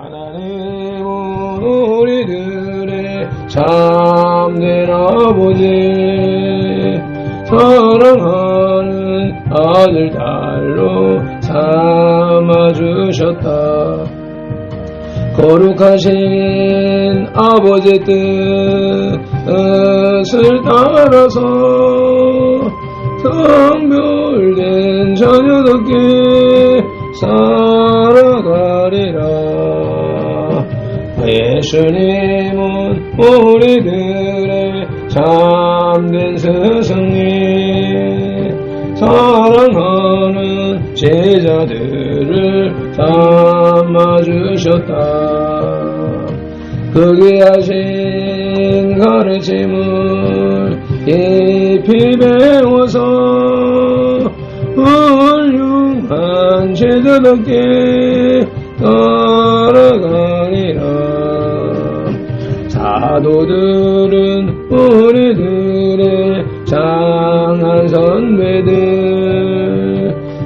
하나님은 우리들의 참된 아버지, 사랑하는 아들 딸로 삼아주셨다. 거룩하신 아버지의 뜻을 따라서 성별된 자녀답게 살아가리라. 예수님은 우리들의 참된 스승님, 사랑하는 제자들을 삼아주셨다. 그게 하신 가르침을 깊이 배워서 훌륭한 제자답게 따라가리라. 사도들은 우리들의 장한 선배들,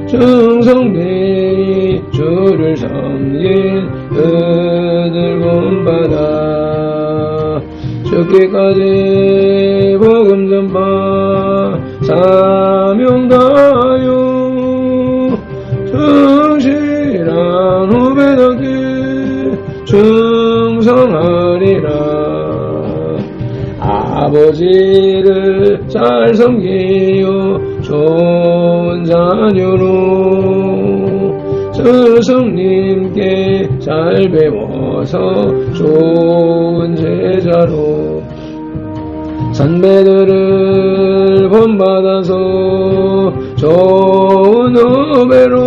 충성되이 주를 섬긴 그들 본받아 죽기까지 복음 전파 사명 다하여 충실한 후배답게 충성하리라. 아버지를 잘 섬기어 좋은 자녀로, 스승님께 잘 배워서 좋은 제자로, 선배들을 본받아서 좋은 후배로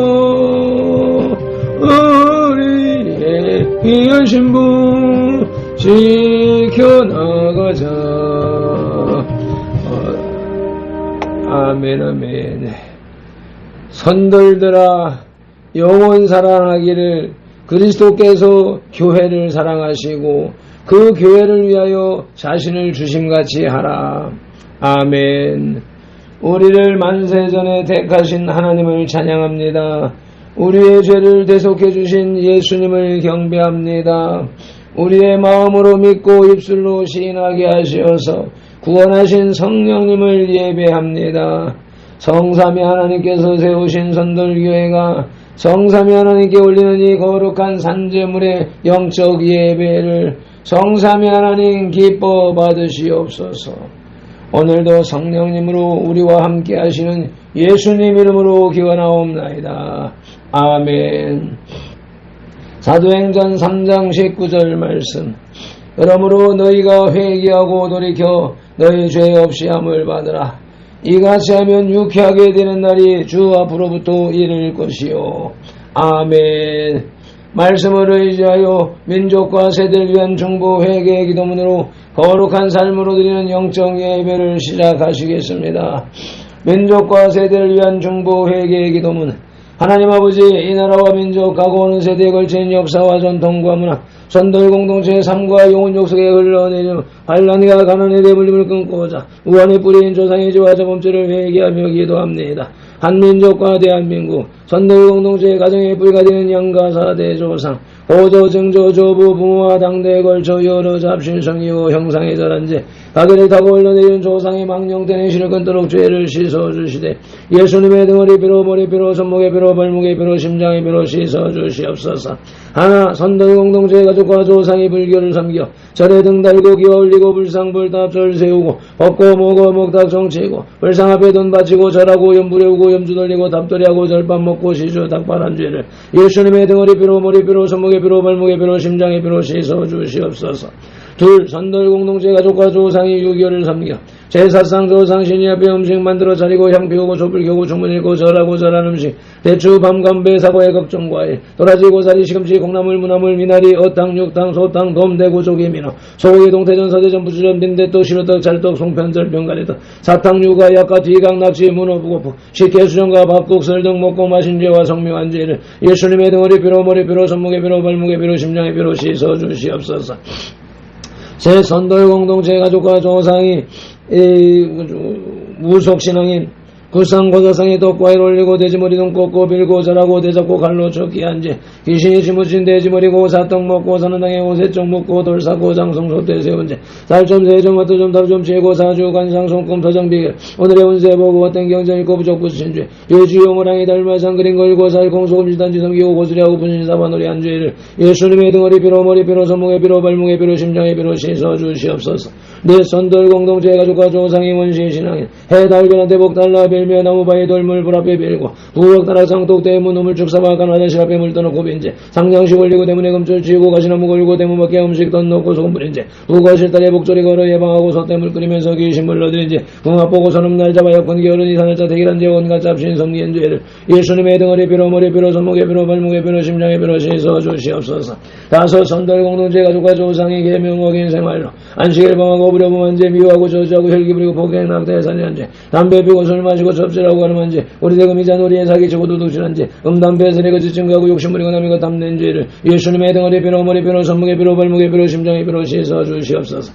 우리의 귀한 신분 지켜나가자. 아멘 아멘. 선돌들아, 영원 사랑하기를 그리스도께서 교회를 사랑하시고 그 교회를 위하여 자신을 주심같이 하라. 아멘. 우리를 만세전에 택하신 하나님을 찬양합니다. 우리의 죄를 대속해 주신 예수님을 경배합니다. 우리의 마음으로 믿고 입술로 시인하게 하시어서 구원하신 성령님을 예배합니다. 성삼위 하나님께서 세우신 선돌교회가 성삼위 하나님께 올리는 이 거룩한 산제물의 영적 예배를 성삼위 하나님 기뻐 받으시옵소서. 오늘도 성령님으로 우리와 함께 하시는 예수님 이름으로 기원하옵나이다. 아멘. 사도행전 3장 19절 말씀. 그러므로 너희가 회개하고 돌이켜 너희 죄 없이 함을 받으라. 이같이 하면 유쾌하게 되는 날이 주 앞으로부터 이를 것이요. 아멘. 말씀을 의지하여 민족과 세대를 위한 중보 회개의 기도문으로 거룩한 삶으로 드리는 영적 예배를 시작하시겠습니다. 민족과 세대를 위한 중보 회개의 기도문. 하나님 아버지, 이 나라와 민족 가고 오는 세대에 걸친 역사와 전통과 문화, 선돌 공동체의 삶과 영혼 욕석에 흘러내려 반란과 가난의 대물림을 끊고자 우한의 뿌리인 조상의 죄와 저범죄를 회개하며 기도합니다. 한민족과 대한민국, 선돌 공동체의 가정의 뿌리가 되는 양가사 대조상, 보조, 증조, 조부, 부모와 당대에 걸쳐 여러 잡신성이요 형상의 절한죄, 가게를 타고 흘러내린 조상의 망령된 행실을 끊도록 죄를 씻어주시되 예수님의 등허리 뼈로, 머리 뼈로, 손목의 뼈로, 발목의 뼈로, 심장의 뼈로 씻어주시옵소서. 하나, 선돌 공동체의 가족과 조상의 불교를 섬겨 절에 등 달고 기와 올리고 불상불답 절 세우고 법고 모고 목탁 정치고 불상 앞에 돈 바치고 절하고 염 부려우고 염주 돌리고 답돌이하고 절밥 먹고 시주 닭발한 죄를 예수님의 등허리 뼈로, 머리 뼈로, 손목의 뼈로, 발목의 뼈로, 심장의 뼈로 씻어주시옵소서. 둘, 선돌 공동체 가족과 조상이 유교를 섬겨 제사상 조상 신이 앞에 음식 만들어 차리고 향 피우고 촛불 켜고 주문 읽고 절하고 절한 음식 대추 밤감배 사과의 걱정과일 도라지 고사리 시금치 콩나물 무나물 미나리 어탕 육탕 소탕 돔 대구 조개 민어 소고기 동태전 서대전 부추전 빈대떡 시루떡 찰떡 송편절 병가리떡 사탕 유가 약과 뒤강 낙지 문어 부고포 식혜 수정과 밥국 설 등 먹고 마신 죄와 성묘한 죄를 예수님의 등허리 뼈로 머리 뼈로 손목의 뼈로 발목의 뼈로 심장의 뼈로 씻어주시옵소서. 새 선돌 공동체 가족과 조상이 무속신앙인 구상 고사상에 떡과일 올리고 돼지머리는 꽂고 빌고 절하고 대잡고 갈로 쫓기 한지 귀신이 지무친 돼지머리고 사떡 먹고 사는 땅에 오세쪽 먹고 돌 사고 장송 소떼 세운지 살점 세점 어떠점 답좀 치고 사주 관상 손금 터정 비결 오늘의 운세 보고 어떤 경전 읽고 부족 부신죄 유주용 호랑이 달마상 그린 걸고 살 공소금 일단지 섬기고 고수리하고 분신사반놀이 한죄를 예수님의 등허리 비로 머리 비로 손목에 비로 발목에 비로 심장에 비로 씻어 주시옵소서. 내 손들 공동체 가족과 조상이 원시 신앙인 해달변한 대복 달라 빌며 나무바위 돌물 불 앞에 빌고 부엌 따라 상독 대문 우물 축사바 간화장실 앞에 물 떠놓고 빈제 상장식 올리고 대문에 금줄 치고 가시나무 걸고 대문 밖에 음식 던놓고 소금 부린제 부거실 딸에 복조리 걸어 예방하고 솥대물 끓이면서 귀신 물러들인제 궁합 보고 손음 날 잡아 역군 게으른 이산을자 대기란제 온갖 잡신 섬기는 죄를 예수님의 등허리 비로 머리 비로 손목에 비로 발목에 비로 심장에 비로 씻어 주시옵소서. 다섯 손들 공동체 가족과 조상이 계명 어긴 생활로 안식일 범하고 부려부만제 미워하고 저주하고 혈기 부리고 폭행 낙태 살인한제 담배 피고 술 마시고 접질하고 가늠한제 우리 대금이자 놀이에 사기치고 도둑질한제 음담배 세례고 지증가고 욕심부리고 남이고 탐낸 죄를 예수님의 등허리 비로 머리 비로 손목에 비로 발목에 비로 심장에 비로 씻어 주시옵소서.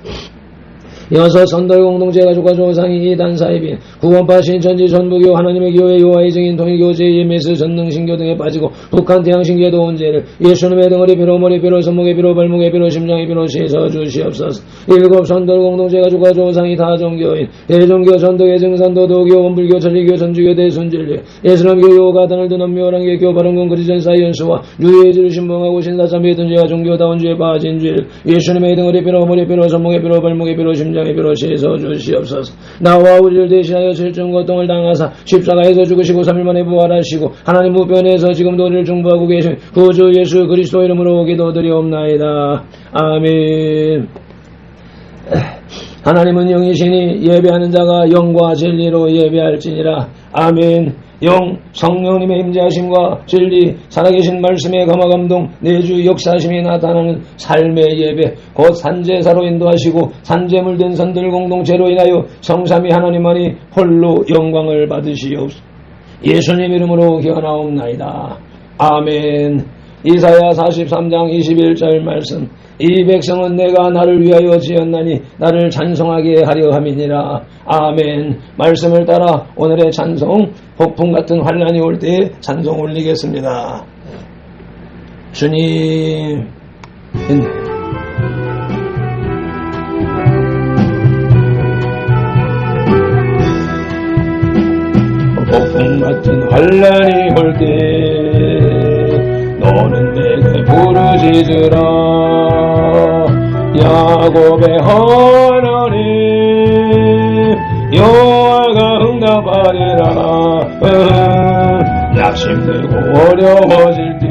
여섯 선들 공동체 가족과 조상이 단사입인 구원파 신천지 전부교 하나님의 교회 요하의 증인 통일교제 예메스 전능신교 등에 빠지고 북한 태양신교에 도온 죄를 예수님의 등허리 비로 머리 비로 손목에 비로 발목에 비로 심장에 비로 씻어 주시옵소서. 일곱 선들 공동체 가족과 조상이 다종교인 대종교 전도계 증산도 도교 원불교 천리교 전주교 대순진리 예수남교 요가 등을 둔 엄묘랑계교 바른군 그리전 사이언스와 유해지를 신봉하고 신사참배 든죄와 종교다운 죄에 빠진 죄를 예수님의 등허리 비로 머리 비로 손목에 비로 발목에 비로 심장에 비로 씻어 주시옵소서. 나와 우리를 대신하여 실종 고통을 당하사 십자가에서 죽으시고 3일 만에 부활하시고 하나님 우편에서 지금도 우리를 중보하고 계신 구주 예수 그리스도 이름으로 기도드리옵나이다. 아멘. 하나님은 영이시니 예배하는 자가 영과 진리로 예배할지니라. 아멘. 영, 성령님의 임재하심과 진리, 살아계신 말씀의 감화감동, 내주 역사하심이 나타나는 삶의 예배, 곧 산제사로 인도하시고 산제물 된 선들 공동체로 인하여 성삼위 하나님만이 홀로 영광을 받으시옵소서. 예수님 이름으로 기원하옵나이다. 아멘. 이사야 43장 21절 말씀. 이 백성은 내가 나를 위하여 지었나니 나를 찬송하게 하려 함이니라. 아멘. 말씀을 따라 오늘의 찬송, 폭풍 같은 환란이 올 때 찬송 올리겠습니다. 주님, 폭풍 같은 환란이 올 때 너는 내게 부르짖으라. 야곱의 하나님 여호와가 응답하리라. 낙심되고 어려워질 때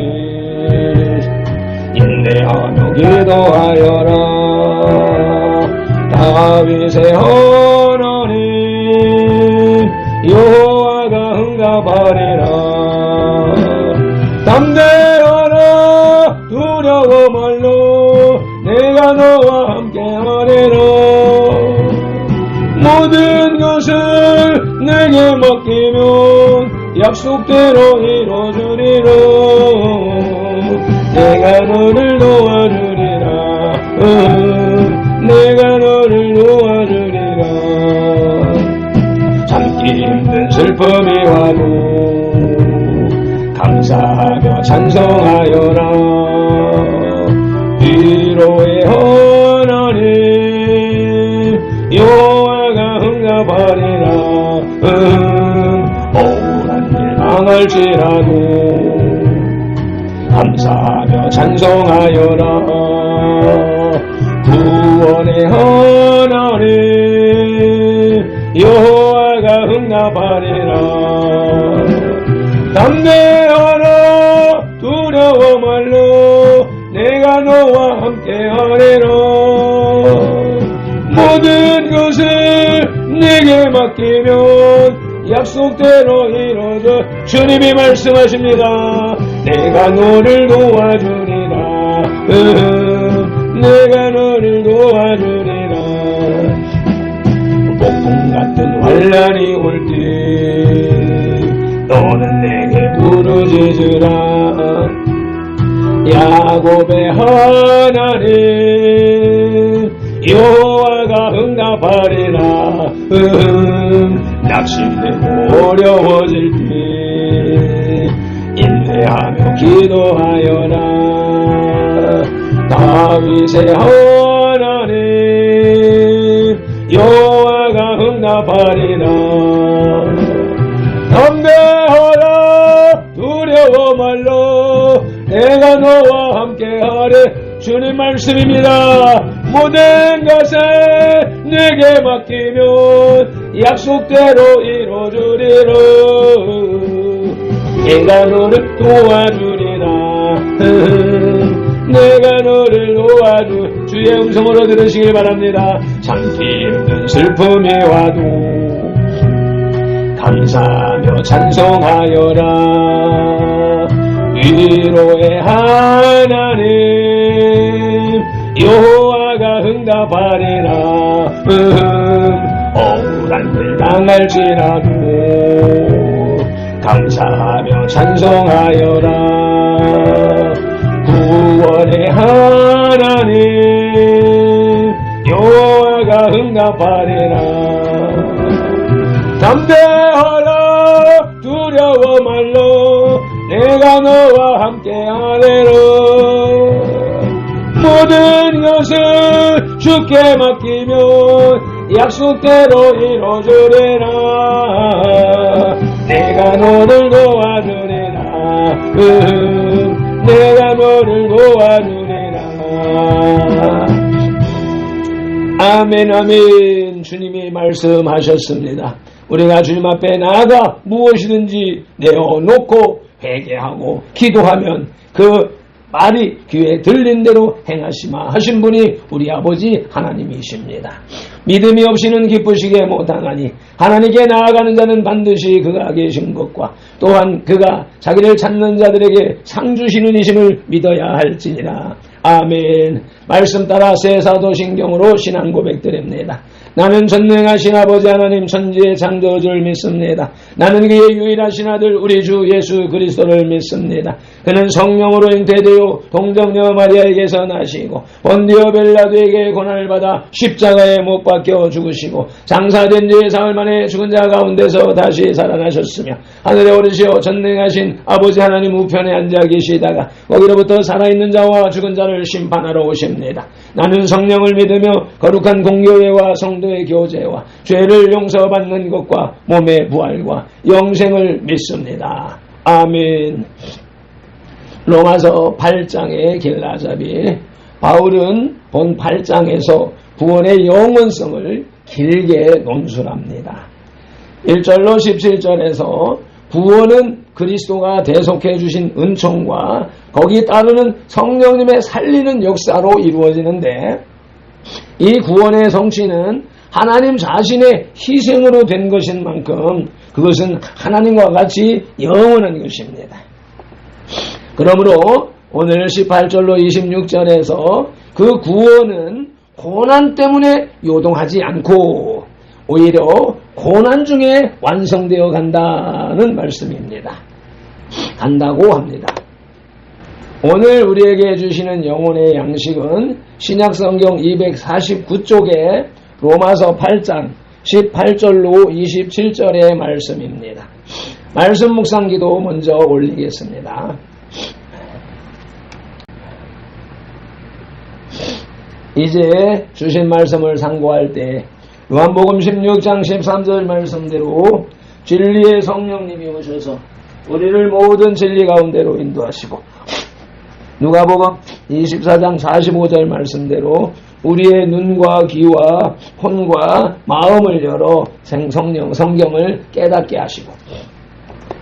인내하며 기도하여라. 다윗의 하나님 여호와가 응답하리라. 담대하라 두려워 말로 내가 너와 함께하리라. 모든 것을 내게 맡기면 약속대로 이루어주리라. 내가 너를 도와주리라. 내가 너를 도와주리라. 참기 힘든 슬픔이 와도 감사하며 찬송하여라. 위로의 하나님 여호와가 응답하리라. 억울한 일 당할지라도 감사하며 찬송하여라. 구원의 하나님 여호와가 응답하리라. 담대하라 두려워 말로 내가 너와 함께하리라. 모든 것을 내게 맡기면 약속대로 이루어져. 주님이 말씀하십니다. 내가 너를 도와주리라. 내가 너를 도와주리라. 폭풍 같은 환란이 올 때 너는 내게 부르짖으라. 야곱의 하나님 여호와가 응답하리라. 낙심되고 어려워질 때 인내하며 기도하여라. 다윗의 하나님 여호와가 응답하리라. 담대하라 두려워 말라. 내가 너와 함께하리. 주님 말씀입니다. 모든 것을 내게 맡기면 약속대로 이루어주리라. 내가 너를 도와주리라. 내가 너를 도와주. 주의 음성으로 들으시길 바랍니다. 참기 힘든 슬픔이 와도 감사하며 찬송하여라. 위로의 하나님 여호와가 응답하리라. 억울한 일 당할지라도 감사하며 찬송하여라. 구원의 하나님 여호와가 응답하리라. 담대하라 두려워 말라. 내가 너와 함께하리라. 모든 것을 주께 맡기면 약속대로 이루어주리라. 내가 너를 도와주리라. 내가 너를 도와주리라. 아멘 아멘. 주님이 말씀하셨습니다. 우리가 주님 앞에 나아가 무엇이든지 내어놓고 회개하고 기도하면 그 말이 귀에 들린 대로 행하시마 하신 분이 우리 아버지 하나님이십니다. 믿음이 없이는 기쁘시게 못하나니 하나님께 나아가는 자는 반드시 그가 계신 것과 또한 그가 자기를 찾는 자들에게 상 주시는 이심을 믿어야 할지니라. 아멘. 말씀 따라 새 사도신경으로 신앙 고백드립니다. 나는 전능하신 아버지 하나님 천지의 창조주를 믿습니다. 나는 그의 유일하신 아들 우리 주 예수 그리스도를 믿습니다. 그는 성령으로 잉태되어 동정녀 마리아에게서 나시고 본디오 빌라도에게 고난을 받아 십자가에 못 박혀 죽으시고 장사된 뒤에 사흘 만에 죽은 자 가운데서 다시 살아나셨으며 하늘에 오르시어 전능하신 아버지 하나님 우편에 앉아 계시다가 거기로부터 살아있는 자와 죽은 자를 심판하러 오십니다. 나는 성령을 믿으며 거룩한 공교회와 성도의 교제와 죄를 용서받는 것과 몸의 부활과 영생을 믿습니다. 아멘. 로마서 8장의 길라잡이. 바울은 본 8장에서 구원의 영원성을 길게 논술합니다. 1절로 17절에서 구원은 그리스도가 대속해 주신 은총과 거기에 따르는 성령님의 살리는 역사로 이루어지는데 이 구원의 성취는 하나님 자신의 희생으로 된 것인 만큼 그것은 하나님과 같이 영원한 것입니다. 그러므로 오늘 18절로 26절에서 그 구원은 고난 때문에 요동하지 않고 오히려 고난 중에 완성되어 간다는 말씀입니다. 간다고 합니다. 오늘 우리에게 주시는 영혼의 양식은 신약성경 249쪽에 로마서 8장 18절로 27절의 말씀입니다. 말씀 묵상기도 먼저 올리겠습니다. 이제 주신 말씀을 상고할 때 요한복음 16장 13절 말씀대로 진리의 성령님이 오셔서 우리를 모든 진리 가운데로 인도하시고 누가복음 24장 45절 말씀대로 우리의 눈과 귀와 혼과 마음을 열어 성경을 깨닫게 하시고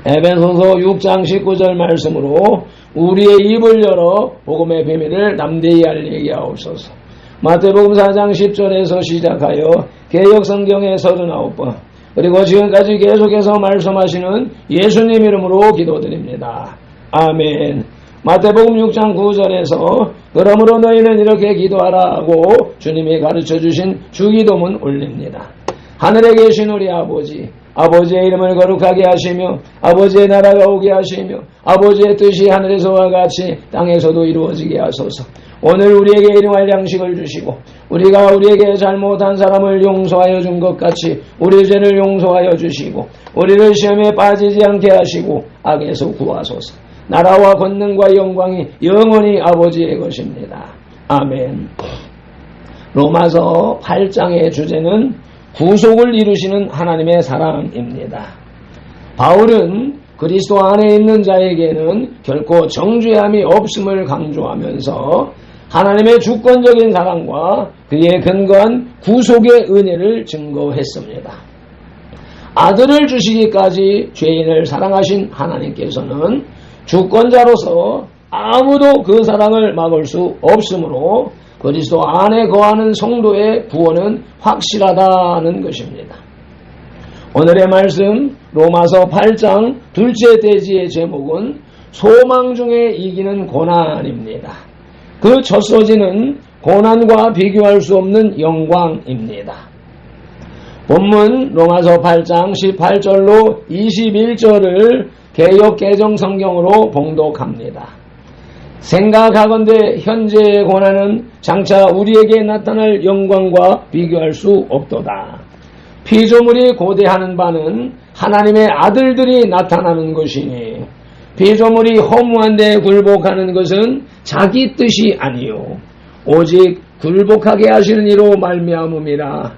에베소서 6장 19절 말씀으로 우리의 입을 열어 복음의 비밀을 남대히 알리게 하옵소서. 마태복음 4장 10절에서 시작하여 개역성경의 39번 그리고 지금까지 계속해서 말씀하시는 예수님 이름으로 기도드립니다. 아멘. 마태복음 6장 9절에서 그러므로 너희는 이렇게 기도하라 하고 주님이 가르쳐주신 주기도문 올립니다. 하늘에 계신 우리 아버지 아버지의 이름을 거룩하게 하시며 아버지의 나라가 오게 하시며 아버지의 뜻이 하늘에서와 같이 땅에서도 이루어지게 하소서. 오늘 우리에게 일용할 양식을 주시고 우리가 우리에게 잘못한 사람을 용서하여 준 것 같이 우리 죄를 용서하여 주시고 우리를 시험에 빠지지 않게 하시고 악에서 구하소서. 나라와 권능과 영광이 영원히 아버지의 것입니다. 아멘. 로마서 8장의 주제는 구속을 이루시는 하나님의 사랑입니다. 바울은 그리스도 안에 있는 자에게는 결코 정죄함이 없음을 강조하면서 하나님의 주권적인 사랑과 그에 근거한 구속의 은혜를 증거했습니다. 아들을 주시기까지 죄인을 사랑하신 하나님께서는 주권자로서 아무도 그 사랑을 막을 수 없으므로 그리스도 안에 거하는 성도의 구원은 확실하다는 것입니다. 오늘의 말씀 로마서 8장 둘째 대지의 제목은 소망 중에 이기는 고난입니다. 그 첫 소지는 고난과 비교할 수 없는 영광입니다. 본문 로마서 8장 18절로 21절을 개역 개정 성경으로 봉독합니다. 생각하건대 현재의 고난은 장차 우리에게 나타날 영광과 비교할 수 없도다. 피조물이 고대하는 바는 하나님의 아들들이 나타나는 것이니 피조물이 허무한 데 굴복하는 것은 자기 뜻이 아니요 오직 굴복하게 하시는 이로 말미암음이라.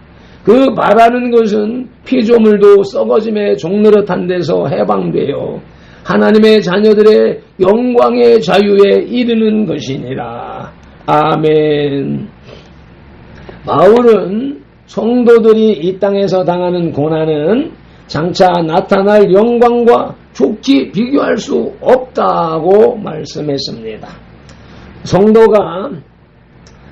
그 말하는 것은 피조물도 썩어짐의 종노릇한 데서 해방되어 하나님의 자녀들의 영광의 자유에 이르는 것이니라. 아멘. 바울은 성도들이 이 땅에서 당하는 고난은 장차 나타날 영광과 좋게 비교할 수 없다고 말씀했습니다. 성도가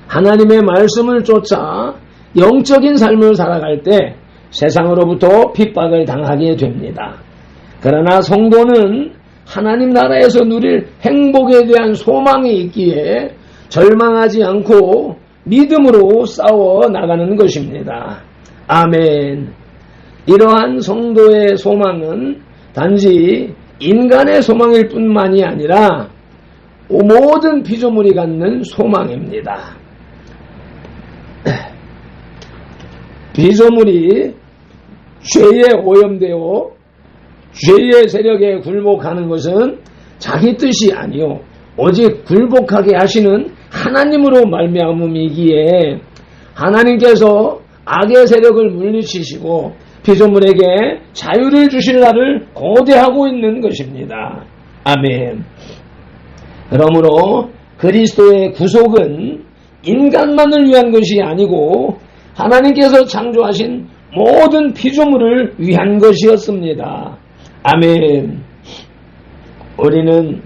하나님의 말씀을 쫓아 영적인 삶을 살아갈 때 세상으로부터 핍박을 당하게 됩니다. 그러나 성도는 하나님 나라에서 누릴 행복에 대한 소망이 있기에 절망하지 않고 믿음으로 싸워 나가는 것입니다. 아멘. 이러한 성도의 소망은 단지 인간의 소망일 뿐만이 아니라 모든 피조물이 갖는 소망입니다. 피조물이 죄에 오염되어 죄의 세력에 굴복하는 것은 자기 뜻이 아니요 오직 굴복하게 하시는 하나님으로 말미암음이기에 하나님께서 악의 세력을 물리치시고 피조물에게 자유를 주실 날을 고대하고 있는 것입니다. 아멘. 그러므로 그리스도의 구속은 인간만을 위한 것이 아니고 하나님께서 창조하신 모든 피조물을 위한 것이었습니다. 아멘. 우리는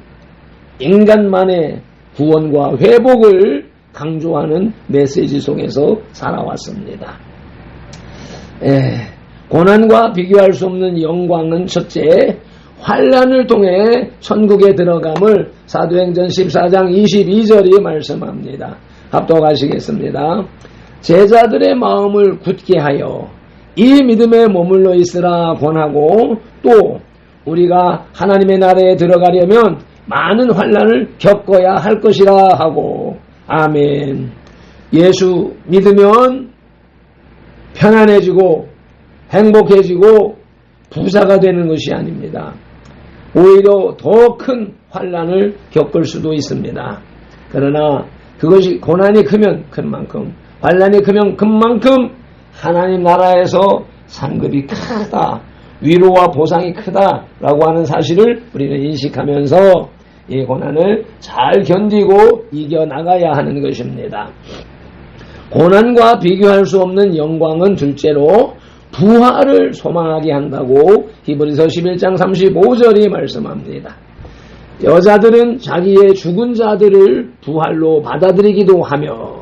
인간만의 구원과 회복을 강조하는 메시지 속에서 살아왔습니다. 고난과 비교할 수 없는 영광은 첫째, 환난을 통해 천국에 들어감을 사도행전 14장 22절이 말씀합니다. 합독하시겠습니다. 제자들의 마음을 굳게 하여 이 믿음에 머물러 있으라 권하고 또 우리가 하나님의 나라에 들어가려면 많은 환난을 겪어야 할 것이라 하고 아멘. 예수 믿으면 편안해지고 행복해지고 부자가 되는 것이 아닙니다. 오히려 더 큰 환난을 겪을 수도 있습니다. 그러나 그것이 고난이 크면 큰 만큼 환난이 크면 큰 만큼 하나님 나라에서 상급이 크다, 위로와 보상이 크다라고 하는 사실을 우리는 인식하면서 이 고난을 잘 견디고 이겨나가야 하는 것입니다. 고난과 비교할 수 없는 영광은 둘째로 부활을 소망하게 한다고 히브리서 11장 35절이 말씀합니다. 여자들은 자기의 죽은 자들을 부활로 받아들이기도 하며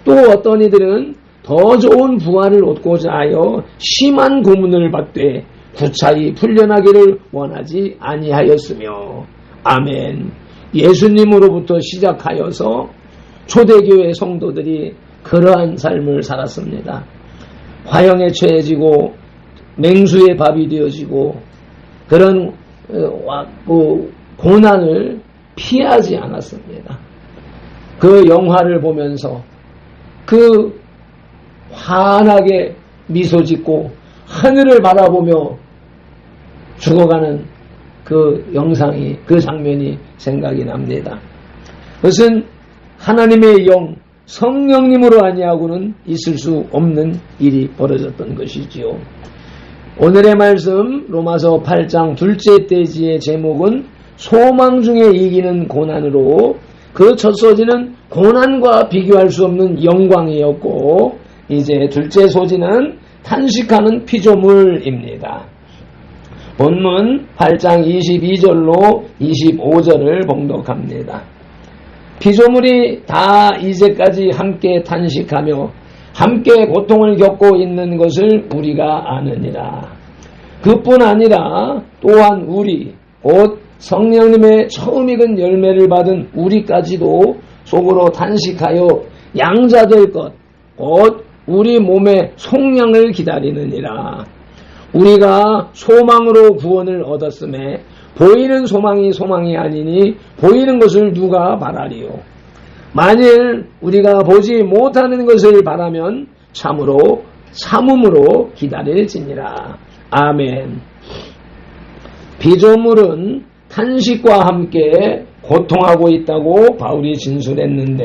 또 어떤 이들은 더 좋은 부활을 얻고자 하여 심한 고문을 받되 구차히 풀려나기를 원하지 아니하였으며 아멘. 예수님으로부터 시작하여서 초대교회 성도들이 그러한 삶을 살았습니다. 화형에 처해지고 맹수의 밥이 되어지고 그런 고난을 피하지 않았습니다. 그 영화를 보면서 그 환하게 미소 짓고 하늘을 바라보며 죽어가는 그 영상이, 그 장면이 생각이 납니다. 그것은 하나님의 영, 성령님으로 아니하고는 있을 수 없는 일이 벌어졌던 것이지요. 오늘의 말씀 로마서 8장 둘째 대지의 제목은 소망 중에 이기는 고난으로, 그 첫 소지는 고난과 비교할 수 없는 영광이었고 이제 둘째 소지는 탄식하는 피조물입니다. 본문 8장 22절로 25절을 봉독합니다. 피조물이 다 이제까지 함께 탄식하며 함께 고통을 겪고 있는 것을 우리가 아느니라. 그뿐 아니라 또한 우리 곧 성령님의 처음 익은 열매를 받은 우리까지도 속으로 탄식하여 양자될 것 곧 우리 몸의 속량을 기다리느니라. 우리가 소망으로 구원을 얻었음에 보이는 소망이 소망이 아니니 보이는 것을 누가 바라리요. 만일 우리가 보지 못하는 것을 바라면 참으로 참음으로 기다릴지니라. 아멘. 피조물은 탄식과 함께 고통하고 있다고 바울이 진술했는데,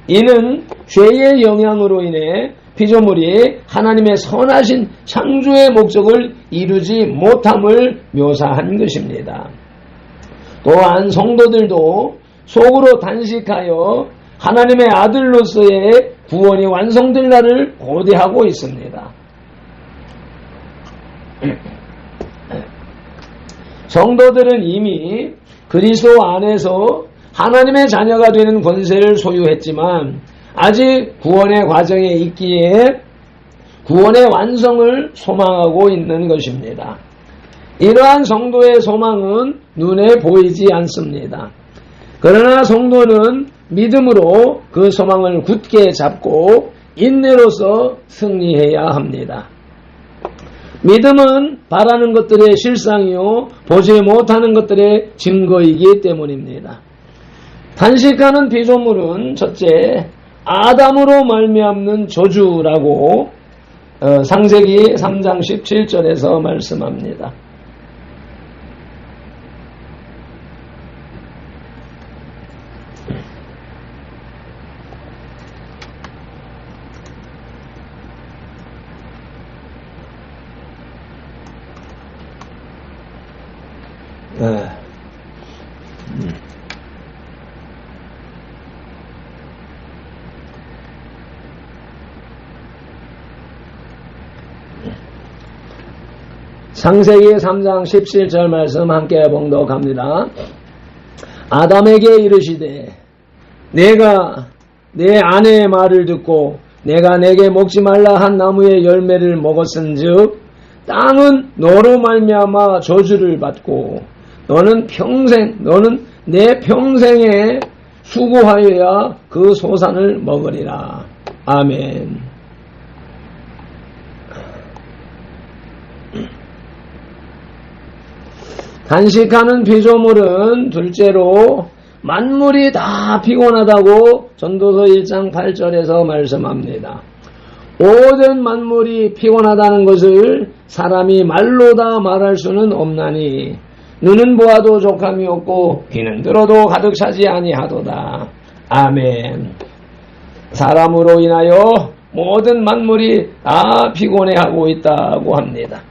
이는 죄의 영향으로 인해 피조물이 하나님의 선하신 창조의 목적을 이루지 못함을 묘사한 것입니다. 또한 성도들도 속으로 탄식하여 하나님의 아들로서의 구원이 완성될 날을 고대하고 있습니다. 성도들은 이미 그리스도 안에서 하나님의 자녀가 되는 권세를 소유했지만 아직 구원의 과정에 있기에 구원의 완성을 소망하고 있는 것입니다. 이러한 성도의 소망은 눈에 보이지 않습니다. 그러나 성도는 믿음으로 그 소망을 굳게 잡고 인내로서 승리해야 합니다. 믿음은 바라는 것들의 실상이요 보지 못하는 것들의 증거이기 때문입니다. 탄식하는 피조물은 첫째, 아담으로 말미암는 저주라고 창세기 3장 17절에서 말씀합니다. 창세기 3장 17절 말씀 함께 봉독합니다. 아담에게 이르시되 내가 내 아내의 말을 듣고 내가 내게 먹지 말라 한 나무의 열매를 먹었은즉 땅은 너로 말미암아 저주를 받고 너는 내 평생에 수고하여야 그 소산을 먹으리라. 아멘. 탄식하는 피조물은 둘째로 만물이 다 피곤하다고 전도서 1장 8절에서 말씀합니다. 모든 만물이 피곤하다는 것을 사람이 말로 다 말할 수는 없나니 눈은 보아도 족함이 없고 귀는 들어도 가득 차지 아니하도다. 아멘. 사람으로 인하여 모든 만물이 다 피곤해하고 있다고 합니다.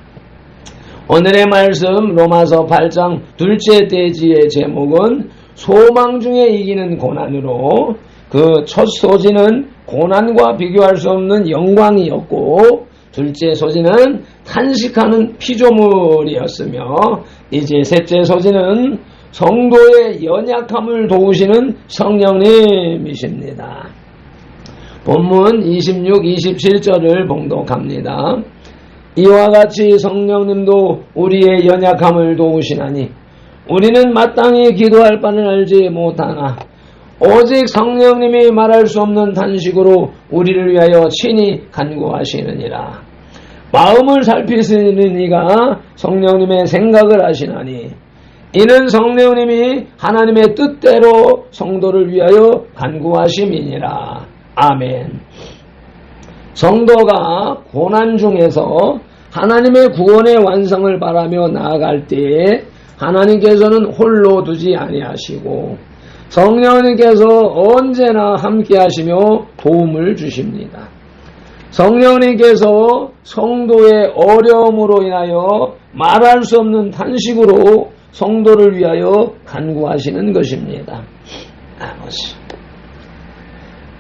오늘의 말씀 로마서 8장 둘째 대지의 제목은 소망 중에 이기는 고난으로, 그 첫 소지는 고난과 비교할 수 없는 영광이었고 둘째 소지는 탄식하는 피조물이었으며 이제 셋째 소지는 성도의 연약함을 도우시는 성령님이십니다. 본문 26, 27절을 봉독합니다. 이와 같이 성령님도 우리의 연약함을 도우시나니 우리는 마땅히 기도할 바는 알지 못하나 오직 성령님이 말할 수 없는 탄식으로 우리를 위하여 친히 간구하시느니라. 마음을 살피시는 이가 성령님의 생각을 하시나니 이는 성령님이 하나님의 뜻대로 성도를 위하여 간구하심이니라. 아멘. 성도가 고난 중에서 하나님의 구원의 완성을 바라며 나아갈 때에 하나님께서는 홀로 두지 아니하시고 성령님께서 언제나 함께 하시며 도움을 주십니다. 성령님께서 성도의 어려움으로 인하여 말할 수 없는 탄식으로 성도를 위하여 간구하시는 것입니다. 아버지.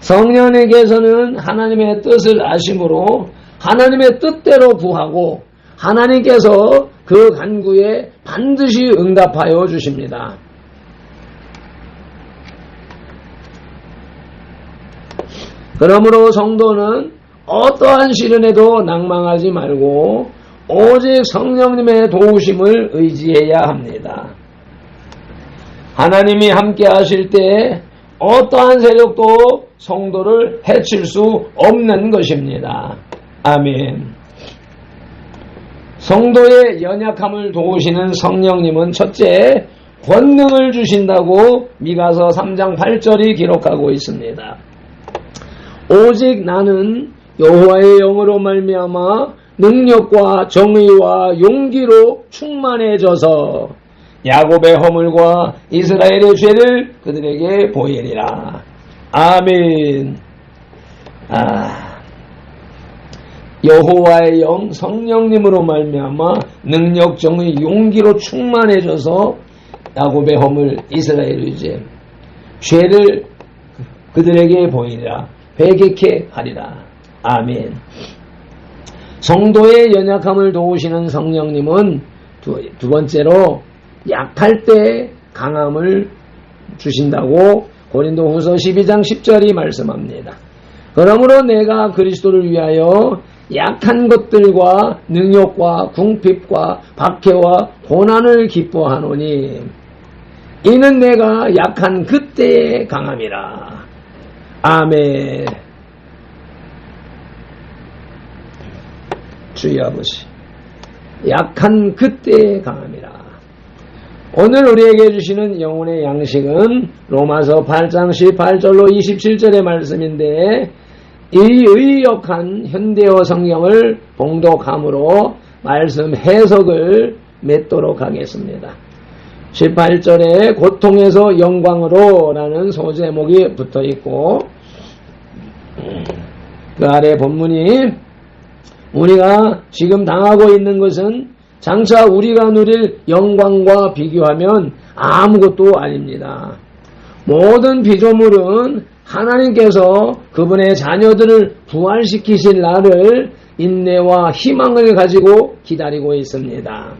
성령님께서는 하나님의 뜻을 아심으로 하나님의 뜻대로 구하고 하나님께서 그 간구에 반드시 응답하여 주십니다. 그러므로 성도는 어떠한 시련에도 낭망하지 말고 오직 성령님의 도우심을 의지해야 합니다. 하나님이 함께 하실 때 어떠한 세력도 성도를 해칠 수 없는 것입니다. 아멘. 성도의 연약함을 도우시는 성령님은 첫째, 권능을 주신다고 미가서 3장 8절이 기록하고 있습니다. 오직 나는 여호와의 영으로 말미암아 능력과 정의와 용기로 충만해져서 야곱의 허물과 이스라엘의 죄를 그들에게 보이리라. 아멘. 여호와의 영 성령님으로 말미암아 능력, 정의, 용기로 충만해져서 야곱의 허물, 이스라엘의 죄를 그들에게 보이리라. 회개케 하리라. 아멘. 성도의 연약함을 도우시는 성령님은 두 번째로 약할 때 강함을 주신다고 고린도후서 12장 10절이 말씀합니다. 그러므로 내가 그리스도를 위하여 약한 것들과 능욕과 궁핍과 박해와 고난을 기뻐하노니 이는 내가 약한 그때의 강함이라. 아멘. 주여 아버지, 약한 그때의 강함이라. 오늘 우리에게 주시는 영혼의 양식은 로마서 8장 18절로 27절의 말씀인데 이 의역한 현대어 성경을 봉독함으로 말씀 해석을 맺도록 하겠습니다. 18절에 고통에서 영광으로 라는 소제목이 붙어 있고 그 아래 본문이 우리가 지금 당하고 있는 것은 장차 우리가 누릴 영광과 비교하면 아무것도 아닙니다. 모든 피조물은 하나님께서 그분의 자녀들을 부활시키실 날을 인내와 희망을 가지고 기다리고 있습니다.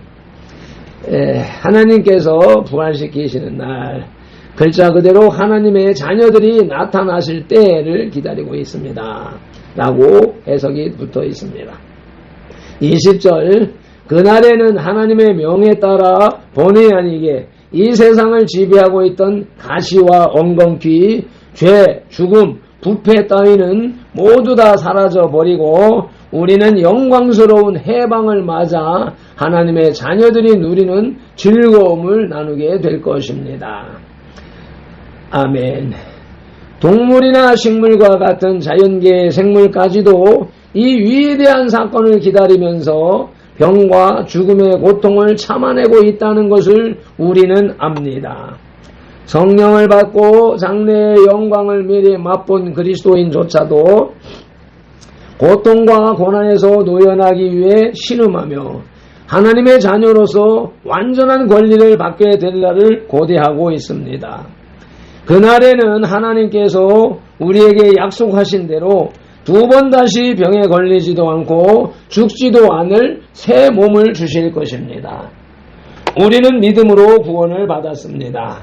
하나님께서 부활시키시는 날, 글자 그대로 하나님의 자녀들이 나타나실 때를 기다리고 있습니다. 라고 해석이 붙어 있습니다. 20절, 그날에는 하나님의 명에 따라 본의 아니게 이 세상을 지배하고 있던 가시와 엉겅퀴, 죄, 죽음, 부패 따위는 모두 다 사라져버리고 우리는 영광스러운 해방을 맞아 하나님의 자녀들이 누리는 즐거움을 나누게 될 것입니다. 아멘. 동물이나 식물과 같은 자연계의 생물까지도 이 위대한 사건을 기다리면서 병과 죽음의 고통을 참아내고 있다는 것을 우리는 압니다. 성령을 받고 장래의 영광을 미리 맛본 그리스도인조차도 고통과 고난에서 노연하기 위해 신음하며 하나님의 자녀로서 완전한 권리를 받게 될 날을 고대하고 있습니다. 그날에는 하나님께서 우리에게 약속하신 대로 두 번 다시 병에 걸리지도 않고 죽지도 않을 새 몸을 주실 것입니다. 우리는 믿음으로 구원을 받았습니다.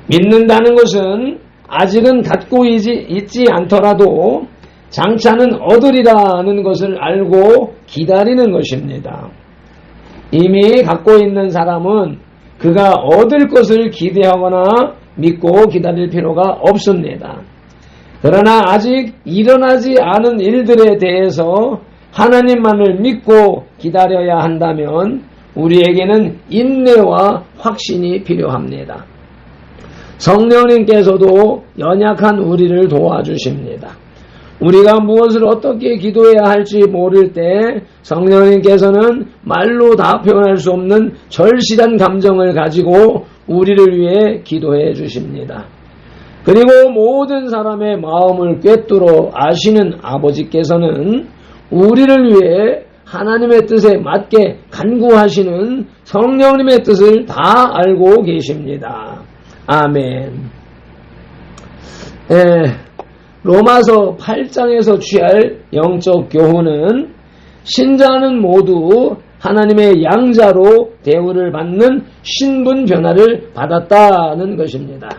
믿는다는 것은 아직은 갖고 있지 않더라도 장차는 얻으리라는 것을 알고 기다리는 것입니다. 이미 갖고 있는 사람은 그가 얻을 것을 기대하거나 믿고 기다릴 필요가 없습니다. 그러나 아직 일어나지 않은 일들에 대해서 하나님만을 믿고 기다려야 한다면 우리에게는 인내와 확신이 필요합니다. 성령님께서도 연약한 우리를 도와주십니다. 우리가 무엇을 어떻게 기도해야 할지 모를 때 성령님께서는 말로 다 표현할 수 없는 절실한 감정을 가지고 우리를 위해 기도해 주십니다. 그리고 모든 사람의 마음을 꿰뚫어 아시는 아버지께서는 우리를 위해 하나님의 뜻에 맞게 간구하시는 성령님의 뜻을 다 알고 계십니다. 아멘. 로마서 8장에서 취할 영적 교훈은 신자는 모두 하나님의 양자로 대우를 받는 신분 변화를 받았다는 것입니다.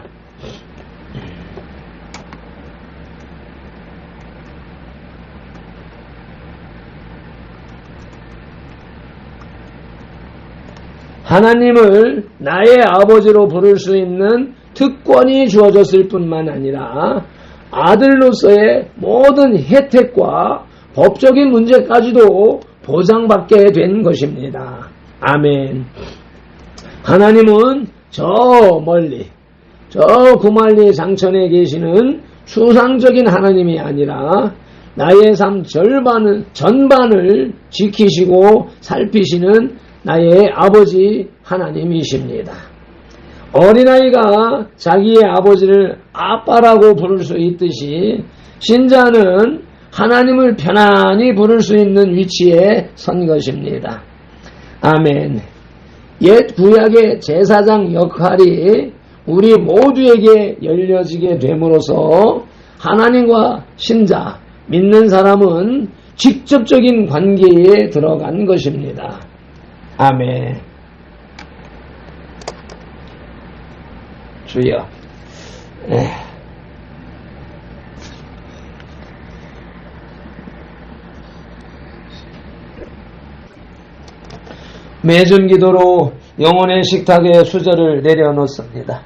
하나님을 나의 아버지로 부를 수 있는 특권이 주어졌을 뿐만 아니라 아들로서의 모든 혜택과 법적인 문제까지도 보장받게 된 것입니다. 아멘. 하나님은 저 멀리, 저 구말리 장천에 계시는 추상적인 하나님이 아니라 나의 삶 전반을 지키시고 살피시는 나의 아버지 하나님이십니다. 어린아이가 자기의 아버지를 아빠라고 부를 수 있듯이 신자는 하나님을 편안히 부를 수 있는 위치에 선 것입니다. 아멘. 옛 구약의 제사장 역할이 우리 모두에게 열려지게 됨으로써 하나님과 신자, 믿는 사람은 직접적인 관계에 들어간 것입니다. 아멘. 주여. 매준 기도로 영혼의 식탁에 수저를 내려놓습니다.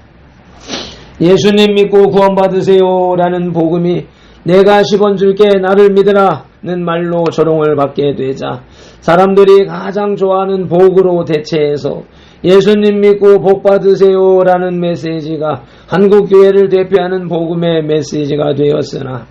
예수님 믿고 구원받으세요 라는 복음이 내가 10원 줄게 나를 믿으라는 말로 조롱을 받게 되자 사람들이 가장 좋아하는 복으로 대체해서 예수님 믿고 복 받으세요 라는 메시지가 한국교회를 대표하는 복음의 메시지가 되었으나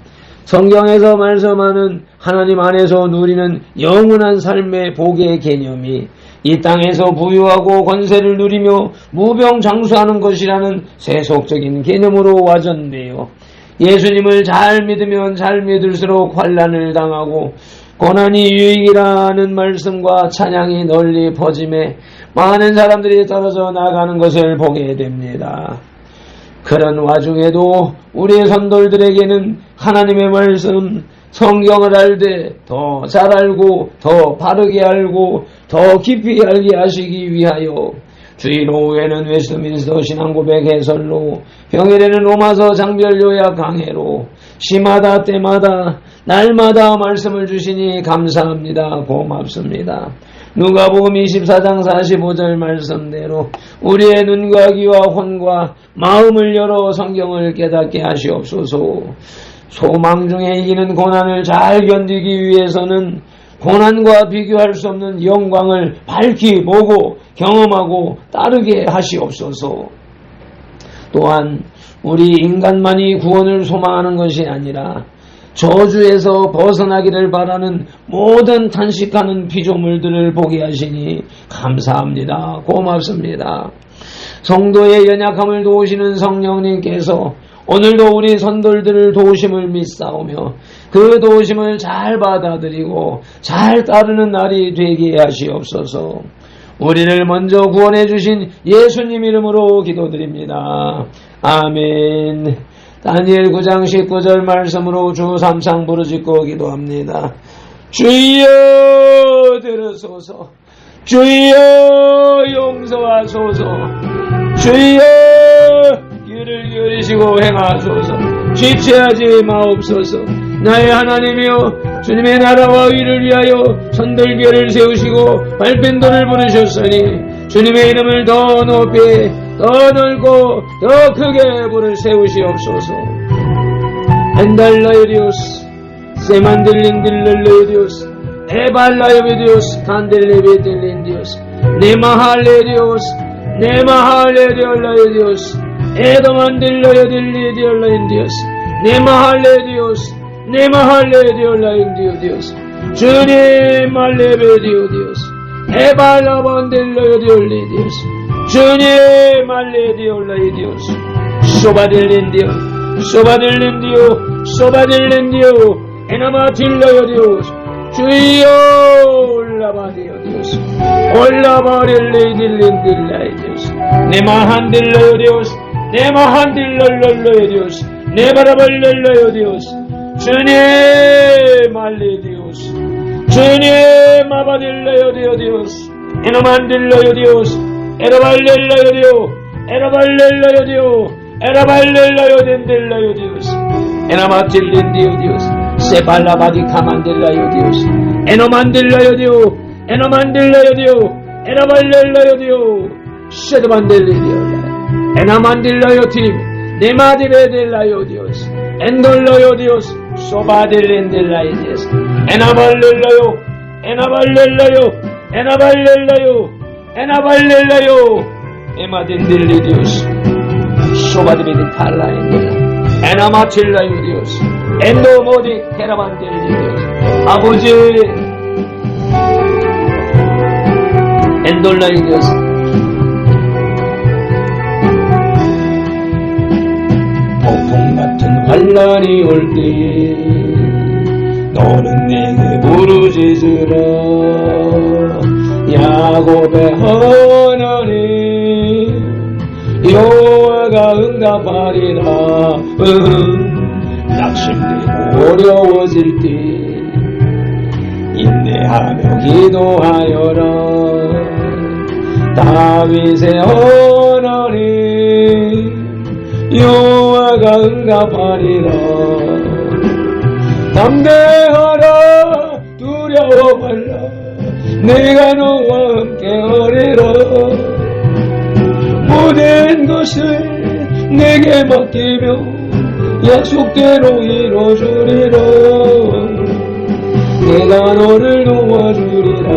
성경에서 말씀하는 하나님 안에서 누리는 영원한 삶의 복의 개념이 이 땅에서 부유하고 권세를 누리며 무병장수하는 것이라는 세속적인 개념으로 와전되어 예수님을 잘 믿으면 잘 믿을수록 환난을 당하고 고난이 유익이라는 말씀과 찬양이 널리 퍼짐에 많은 사람들이 떨어져 나가는 것을 보게 됩니다. 그런 와중에도 우리의 선돌들에게는 하나님의 말씀, 성경을 알되 더 잘 알고 더 바르게 알고 더 깊이 알게 하시기 위하여 주일 오후에는 웨스트민스터 신앙고백 해설로, 평일에는 로마서 장별 요약 강해로 시마다 때마다 날마다 말씀을 주시니 감사합니다. 고맙습니다. 누가복음 24장 45절 말씀대로 우리의 눈과 귀와 혼과 마음을 열어 성경을 깨닫게 하시옵소서. 소망 중에 이기는 고난을 잘 견디기 위해서는 고난과 비교할 수 없는 영광을 밝히 보고 경험하고 따르게 하시옵소서. 또한 우리 인간만이 구원을 소망하는 것이 아니라 저주에서 벗어나기를 바라는 모든 탄식하는 피조물들을 보게 하시니 감사합니다. 고맙습니다. 성도의 연약함을 도우시는 성령님께서 오늘도 우리 선돌들을 도우심을 믿사오며 그 도우심을 잘 받아들이고 잘 따르는 날이 되게 하시옵소서. 우리를 먼저 구원해 주신 예수님 이름으로 기도드립니다. 아멘. 다니엘 9장 19절 말씀으로 주 3상 부르짖고 기도합니다. 주여 들으소서. 주여 용서하소서. 주여 귀를 기울이시고 행하소서. 지체하지 마옵소서. 나의 하나님이여, 주님의 나라와 의를 위하여 선들교회를 세우시고 발펜도를 부르셨으니 주님의 이름을 더 높이 더 넓고 더 크게 불을 세우시옵소서. 엔달라이리오스 세만딜린딜렐레이리오스 Ebalaya Dios, Candele Betelin Dios, Nemahale Dios, Nemahale Dios, Edomandillo Dios, Dios, Nemahale Dios, Nemahale Dios, 주님 알레베디오 Dios, Ebalabandillo Dios, 주님 알레디오 Dios, Sobadelin Dios, Enamatillo Dios, 주여 올라바디오 Dios, 올라바릴레이딜린딜라이 Dios, 네마한딜러요 Dios, 네마한딜러요 Dios, 네바라발렐러요 Dios, 주님 알레 Dios, 주님 아바딜러요 Dios, 에노만딜러요 Dios, 에라발렐러요 Dios, 에라발렐러요 Dios, 에라발렐러요 덴딜러요 Dios, 에나마틸린디오 Dios, 세발라바디 카만딜라요 Dios, 에노만딜라요 Dios, 에노만딜라요 Dios, 에라발렐라요 Dios, 쉐드반딜리디오, 에나만딜라요 팀, 네마디베딜라요 Dios, 엔돌라요 Dios, 소바딜린딜라요 Dios, 에나발렐라요, 에나발렐라요, 에마딘딜리 Dios, 소바디베디 칼라인딜라, 에나마틸라요 Dios, 엔도모디 테라반딜리 Dios, 아버지 엔돌라요 Dios, 폭풍 같은 환란이 올 때 너는 내게 부르짖으라. 야곱의 하나님 여호와가 응답하리라. 낙심되고 어려워질 때 인내하며 기도하여라. 다윗의 하나님 여호와가 응답하리라. 담대하라 두려워 말라. 내가 너와 함께하리라. 모든 것을 내게 맡기며 약속대로 이뤄주리라. 내가 너를 도와주리라.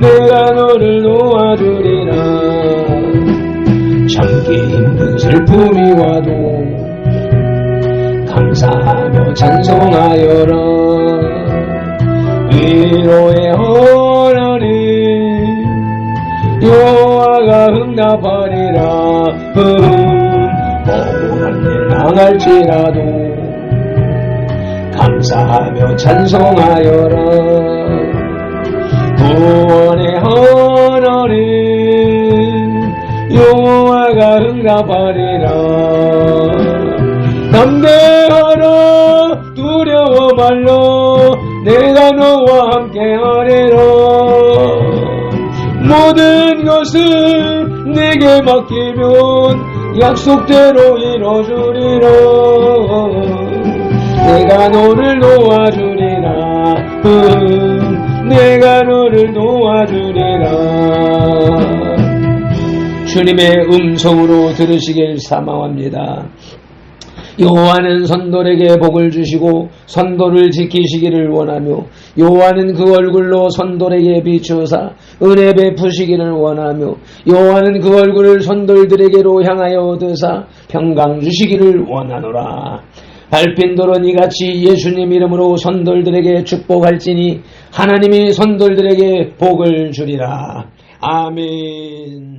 내가 너를 도와주리라. 참기 힘든 슬픔이 와도 감사하며 찬송하여라. 위로의 하나님 여호와가 응답하리라. 억울한 일 당할지라도 감사하며 찬송하여라. 구원의 하나님 여호와가 응답하리라. 담대하라 두려워 말라. 내가 너와 함께하리라. 모든 것을 내게 맡기면 약속대로 이뤄주리라. 내가 너를 도와주리라. 내가 너를 도와주리라. 주님의 음성으로 들으시길 사망합니다. 여호와는 선돌에게 복을 주시고 선돌을 지키시기를 원하며 여호와는 그 얼굴로 선돌에게 비추사 은혜 베푸시기를 원하며 여호와는 그 얼굴을 선돌들에게로 향하여 드사 평강 주시기를 원하노라. 밟힌 돌은 이같이 예수님 이름으로 선돌들에게 축복할지니 하나님이 선돌들에게 복을 주리라. 아멘.